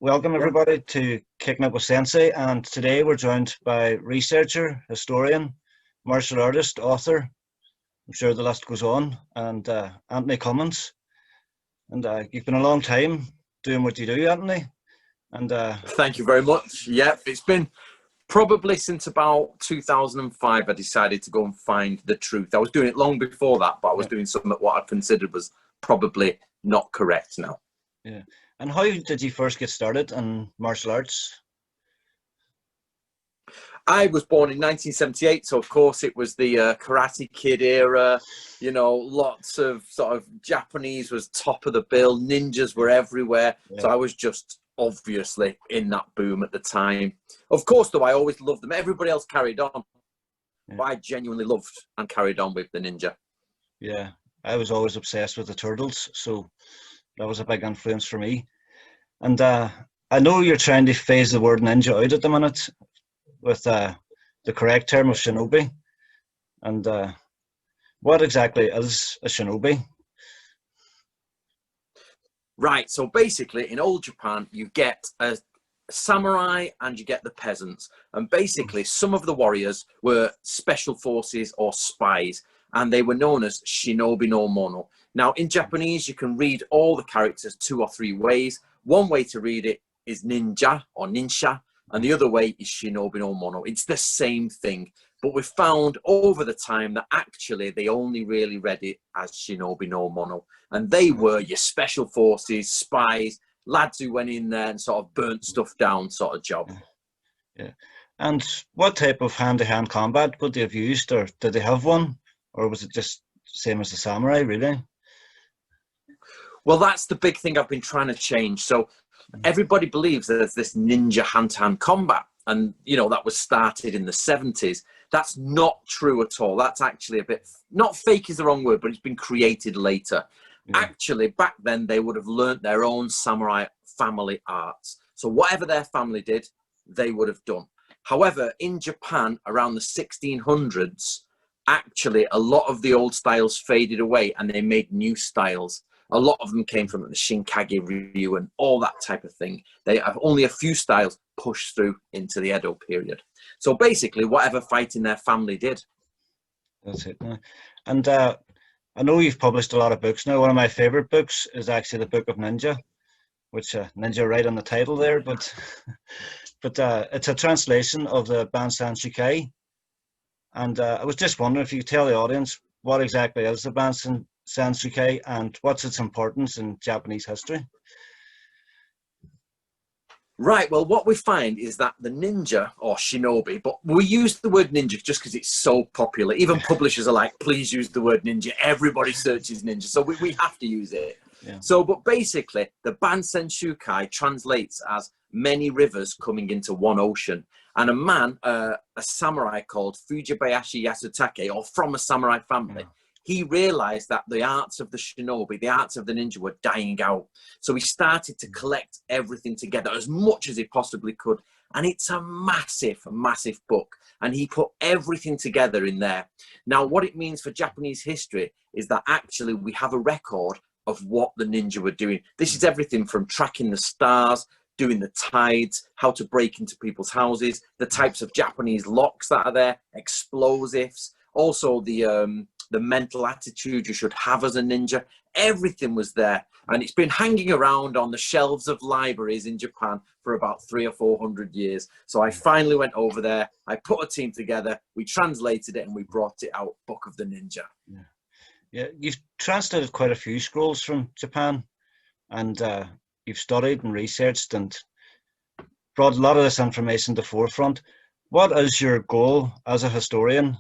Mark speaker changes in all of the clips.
Speaker 1: Welcome
Speaker 2: Yeah.
Speaker 1: everybody to Kickin with Sensei, and today we're joined by researcher, historian, martial artist, author, I'm sure the list goes on, and Antony Cummins. And you've been a long time doing what you do, Antony. And
Speaker 2: Thank you very much. Yeah, it's been probably since about 2005 I decided to go and find the truth. I was doing it long before that, but I was doing something that what I considered was probably not correct now.
Speaker 1: Yeah. And how did you first get started in martial arts?
Speaker 2: I was born in 1978, so of course it was the Karate Kid era. You know, lots of sort of Japanese was top of the bill. Ninjas were everywhere.
Speaker 1: Yeah.
Speaker 2: So I was just obviously in that boom at the time. Of course, though, I always loved them. Everybody else carried on.
Speaker 1: Yeah.
Speaker 2: But I genuinely loved and carried on with the ninja.
Speaker 1: Yeah, I was always obsessed with the turtles, so that was a big influence for me. And I know you're trying to phase the word ninja out at the minute with the correct term of shinobi. And what exactly is a shinobi?
Speaker 2: Right, so basically in old Japan, you get a samurai and you get the peasants. And basically some of the warriors were special forces or spies, and they were known as shinobi no mono. Now in Japanese, you can read all the characters 2 or 3 ways. One way to read it is ninja or ninsha, and the other way is shinobi no mono. It's the same thing, but we've found over the time that actually they only really read it as shinobi no mono. And they were your special forces, spies, lads who went in there and sort of burnt stuff down sort of job.
Speaker 1: Yeah. And what type of hand-to-hand combat could they have used, or did they have one? Or was it just same as the samurai, really?
Speaker 2: Well, that's the big thing I've been trying to change. So everybody believes that there's this ninja hand-to-hand combat. And, you know, that was started in the 70s. That's not true at all. That's actually a bit, not fake is the wrong word, but it's been created later. Yeah. Actually, back then, they would have learnt their own samurai family arts. So whatever their family did, they would have done. However, in Japan, around the 1600s, actually, a lot of the old styles faded away and they made new styles. A lot of them came from the Shinkage Ryu and all that type of thing. They have only a few styles pushed through into the Edo period. So basically, whatever fighting their family did.
Speaker 1: That's it. And I know you've published a lot of books now. One of my favorite books is actually the Book of Ninja, which ninja right on the title there, but it's a translation of the Bansan Shukai. And I was just wondering if you could tell the audience what exactly is the Bansan Shukai and what's its importance in Japanese history.
Speaker 2: Right, well, what we find is that the ninja, or shinobi, but we use the word ninja just because it's so popular. Even publishers are like, please use the word ninja. Everybody searches ninja, so we have to use it. Yeah. So, but basically, the Bansen Shukai translates as many rivers coming into one ocean. And a man, a samurai called Fujibayashi Yasutake, or from a samurai family, he realized that the arts of the shinobi, the arts of the ninja were dying out. So he started to collect everything together as much as he possibly could. And it's a massive, massive book. And he put everything together in there. Now, what it means for Japanese history is that actually we have a record of what the ninja were doing. This is everything from tracking the stars, doing the tides, how to break into people's houses, the types of Japanese locks that are there, explosives, also the mental attitude you should have as a ninja. Everything was there, and it's been hanging around on the shelves of libraries in Japan for about 300 or 400 years. So I finally went over there, I put a team together, we translated it, and we brought it out, Book of the Ninja.
Speaker 1: Yeah, you've translated quite a few scrolls from Japan, and you've studied and researched and brought a lot of this information to the forefront. What is your goal as a historian?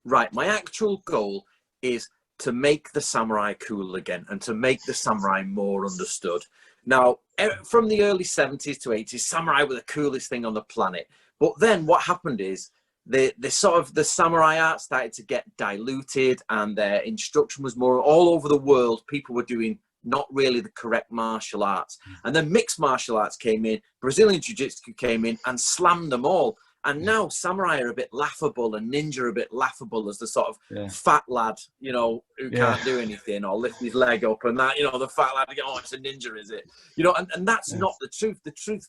Speaker 2: Right, my actual goal is to make the samurai cool again and to make the samurai more understood. Now, from the early 70s to 80s, samurai were the coolest thing on the planet. But then what happened is the samurai art started to get diluted, and their instruction was more all over the world. People were doing not really the correct martial arts. And then mixed martial arts came in, Brazilian Jiu-Jitsu came in and slammed them all. And now samurai are a bit laughable and ninja are a bit laughable as the sort of
Speaker 1: Yeah.
Speaker 2: fat lad, you know, who
Speaker 1: Yeah.
Speaker 2: can't do anything or lift his leg up and that, you know, the fat lad, oh, it's a ninja, is it? You know, and that's
Speaker 1: Yeah.
Speaker 2: not the truth. The truth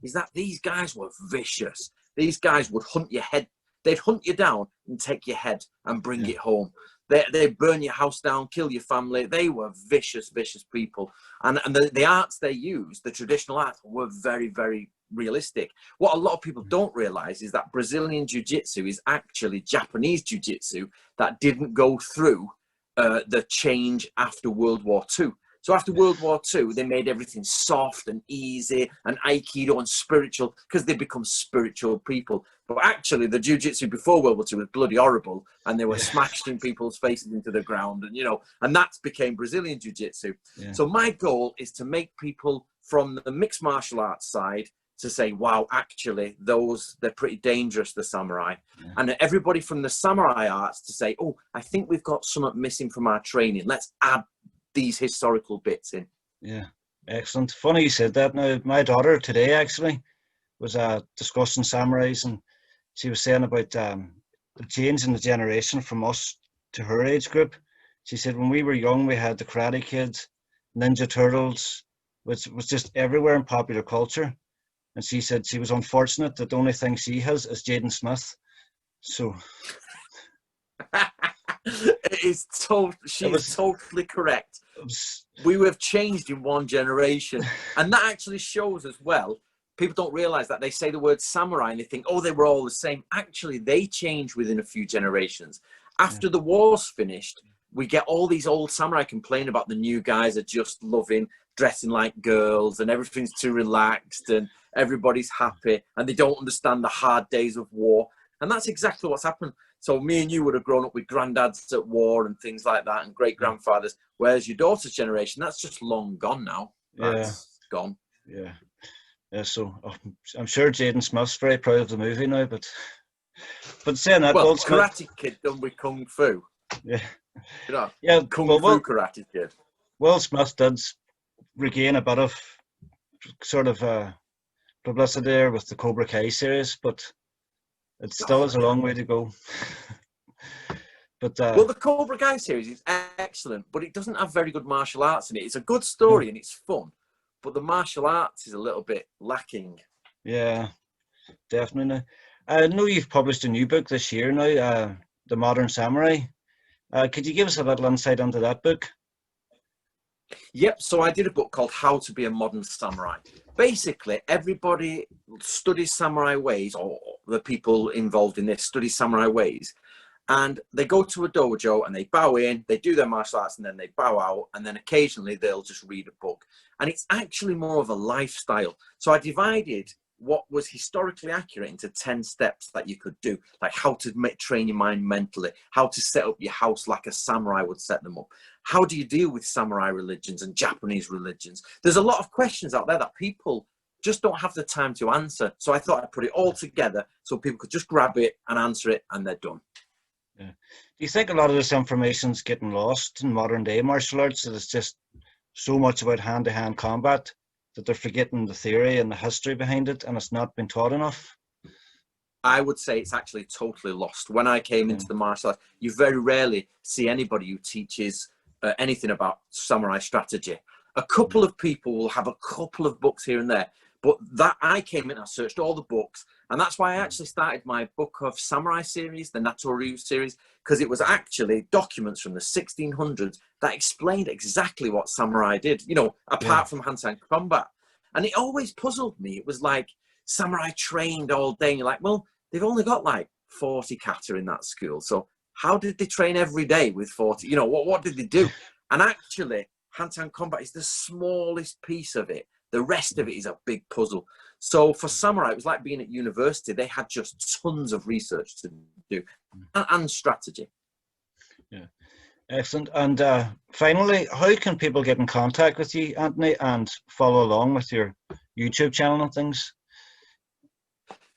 Speaker 2: is that these guys were vicious. These guys would hunt your head. They'd hunt you down and take your head and bring
Speaker 1: Yeah.
Speaker 2: it home. They burn your house down, kill your family. They were vicious, vicious people. And the arts they used, the traditional arts, were very, very realistic. What a lot of people don't realize is that Brazilian jiu-jitsu is actually Japanese jiu-jitsu that didn't go through the change after World War II. So after World War II, they made everything soft and easy and Aikido and spiritual because they become spiritual people. But actually, the jiu-jitsu before World War II was bloody horrible, and they were smashing people's faces into the ground, and you know, and that became Brazilian jiu-jitsu.
Speaker 1: Yeah.
Speaker 2: So my goal is to make people from the mixed martial arts side to say, wow, actually, they're pretty dangerous, the samurai.
Speaker 1: Yeah.
Speaker 2: And everybody from the samurai arts to say, oh, I think we've got something missing from our training. Let's add these historical bits in.
Speaker 1: Yeah, excellent. Funny you said that. Now, my daughter today actually was discussing samurais, and she was saying about the change in the generation from us to her age group. She said when we were young, we had the Karate Kids, Ninja Turtles, which was just everywhere in popular culture. And she said she was unfortunate that the only thing she has is Jaden Smith. So
Speaker 2: She's totally correct. We have changed in one generation, and that actually shows as well. People don't realize that. They say the word samurai and they think, oh, they were all the same. Actually, they changed within a few generations. After the war's finished, we get all these old samurai complain about the new guys are just loving dressing like girls and everything's too relaxed and everybody's happy and they don't understand the hard days of war. And that's exactly what's happened. So me and you would have grown up with granddads at war and things like that and great-grandfathers, whereas your daughter's generation, that's just long gone now. That's gone.
Speaker 1: Yeah. Yeah, so I'm sure Jaden Smith's very proud of the movie now, but saying that,
Speaker 2: well,
Speaker 1: Goldsmith,
Speaker 2: Karate Kid done with Kung Fu.
Speaker 1: Yeah.
Speaker 2: You know,
Speaker 1: Yeah,
Speaker 2: Kung Fu Karate Kid.
Speaker 1: Will Smith did regain a bit of sort of publicity there with the Cobra Kai series, but it still has a long way to go. But
Speaker 2: well, the Cobra Kai series is excellent, but it doesn't have very good martial arts in it. It's a good story and it's fun, but the martial arts is a little bit lacking.
Speaker 1: Yeah, definitely. I know you've published a new book this year now, The Modern Samurai. Could you give us a little insight into that book?
Speaker 2: Yep, so I did a book called How to Be a Modern Samurai. Basically, everybody studies samurai ways, or the people involved in this study samurai ways, and they go to a dojo and they bow in, they do their martial arts, and then they bow out, and then occasionally they'll just read a book. And it's actually more of a lifestyle. So I divided what was historically accurate into 10 steps that you could do, like how to train your mind mentally, how to set up your house like a samurai would set them up. How do you deal with samurai religions and Japanese religions? There's a lot of questions out there that people just don't have the time to answer. So I thought I'd put it all together so people could just grab it and answer it and they're done.
Speaker 1: Yeah. Do you think a lot of this information's getting lost in modern day martial arts, that it's just so much about hand-to-hand combat that they're forgetting the theory and the history behind it, and it's not been taught enough?
Speaker 2: I would say it's actually totally lost. When I came into the martial arts, you very rarely see anybody who teaches anything about samurai strategy. A couple of people will have a couple of books here and there, but that I came in, I searched all the books, and that's why I actually started my Book of Samurai series, the Natori Ryu series, because it was actually documents from the 1600s that explained exactly what samurai did, you know, apart from hand-to-hand combat. And it always puzzled me. It was like samurai trained all day, and you're like, well, they've only got like 40 kata in that school, so how did they train every day with 40? You know, what did they do? And actually, hand-to-hand combat is the smallest piece of it. The rest of it is a big puzzle. So for samurai, it was like being at university. They had just tons of research to do and strategy.
Speaker 1: Yeah, excellent. And finally, how can people get in contact with you, Anthony, and follow along with your YouTube channel and things?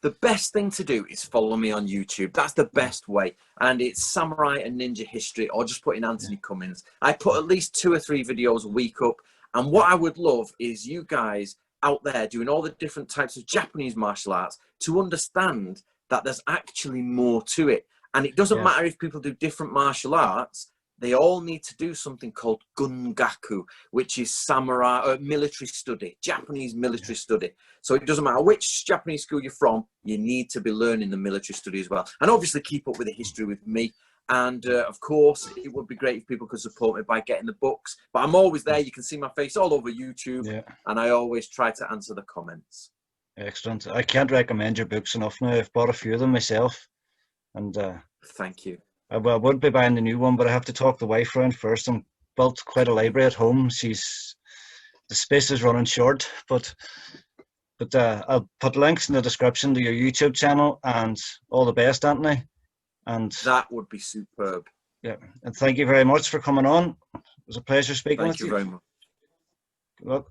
Speaker 2: The best thing to do is follow me on YouTube. That's the best way. And it's Samurai and Ninja History, or just put in Antony Cummins. I put at least 2 or 3 videos a week up. And what I would love is you guys out there doing all the different types of Japanese martial arts to understand that there's actually more to it. And it doesn't matter if people do different martial arts, they all need to do something called gungaku, which is samurai military study, Japanese military study. So it doesn't matter which Japanese school you're from, you need to be learning the military study as well. And obviously keep up with the history with me. And of course, it would be great if people could support me by getting the books. But I'm always there. You can see my face all over YouTube. And I always try to answer the comments.
Speaker 1: Excellent. I can't recommend your books enough now. I've bought a few of them myself. And
Speaker 2: thank you.
Speaker 1: I would be buying the new one, but I have to talk the wife around first. I'm built quite a library at home. The space is running short, but I'll put links in the description to your YouTube channel, and all the best, Anthony. And
Speaker 2: that would be superb.
Speaker 1: Yeah, and thank you very much for coming on. It was a pleasure speaking with you.
Speaker 2: Thank you very much.
Speaker 1: Good luck.